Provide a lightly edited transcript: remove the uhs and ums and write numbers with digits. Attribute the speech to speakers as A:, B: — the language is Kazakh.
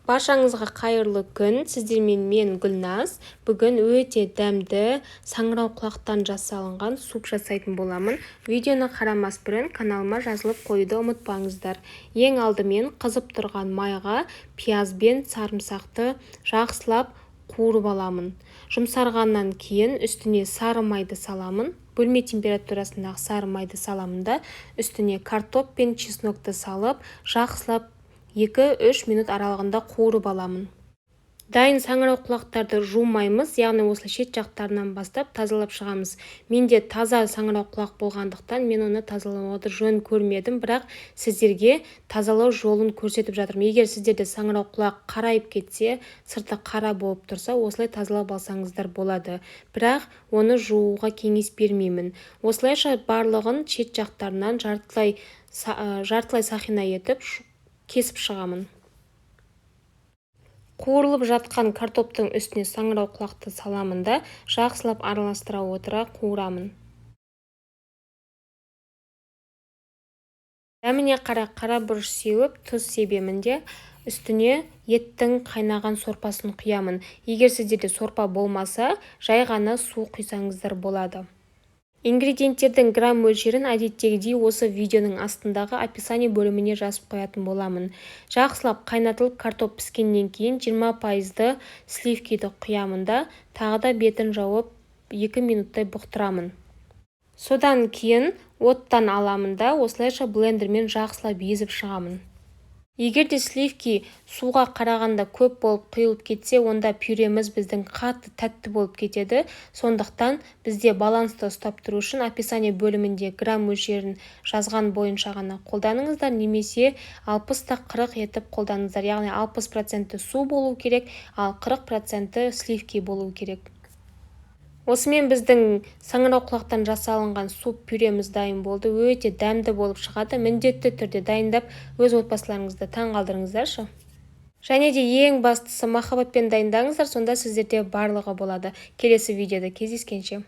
A: Баршаңызға қайырлы күн. Сіздермен мен Гүлназ. Бүгін өте дәмді саңырауқұлақтан жасалынған суп жасайтын боламын. Видеоны қарамас бұрын каналыма жазылып қоюды ұмытпаңыздар. Ең алдымен қызып тұрған майға пияз бен сарымсақты жақсылап қуырып аламын. Жұмсарғаннан кейін үстіне сары майды саламын. Бөлме температурасындағы сары майды саламын да үстіне картоп пен чеснокты салып жақсылап 2-3 минут аралығында қуырып аламын. Дайын саңырауқұлақтарды жумаймыз, яғни осылай шет жақтарынан бастап тазалап шығамыз. Менде таза саңырауқұлақ болғандықтан мен оны тазалауды жөн көрмедім, бірақ сіздерге тазалау жолын көрсетіп жатырмын. Егер сіздерде саңырауқұлақ қарайып кетсе, сырты қара болып тұрса, осылай тазалап алсаңыздар болады. Бірақ оны жууға кеңес бермеймін. Осылайша барлығын шет жақтарынан жартылай сақина етіп кесіп шығамын. Қуырылып жатқан картоптың үстіне саңырауқұлақты саламын да жақсылап араластыра отыра қуырамын. Дәміне қарай қара бұрыш сеуіп, тұз себемін де үстіне еттің қайнаған сорпасын құямын. Егер сіздерде сорпа болмаса, жай ғана су құйсаңыздар болады. Ингредиенттердің грамм мөлшерін әдеттегідей осы видеоның астындағы описание бөліміне жазып қоятын боламын. Жақсылап қайнатылып картоп піскеннен кейін 20% сливкиді құямын да тағы да бетін жауып 2 минуттай бұқтырамын. Содан кейін оттан аламын да осылайша блендермен жақсылап езіп шығамын. Егер де сливки суға қарағанда көп болып құйылып кетсе, онда пюреміз біздің қатты тәтті болып кетеді. Сондықтан бізде балансты ұстап тұру үшін описание бөлімінде грамм мөлшерін жазған бойынша ғана қолданыңыздар, немесе 60-40 етіп қолданыңыздар. Яғни 60% су болу керек, ал 40% сливки болу керек. Осымен біздің саңырауқұлақтан жасалынған суп пюреміз дайын болды. Өте дәмді болып шығады. Міндетті түрде дайындап өз отбасыларыңызды таңғалдырыңыздаршы. Және де ең бастысы махаббатпен дайындаңыздар, сонда сіздерде барлығы болады. Келесі видеода кездескенше.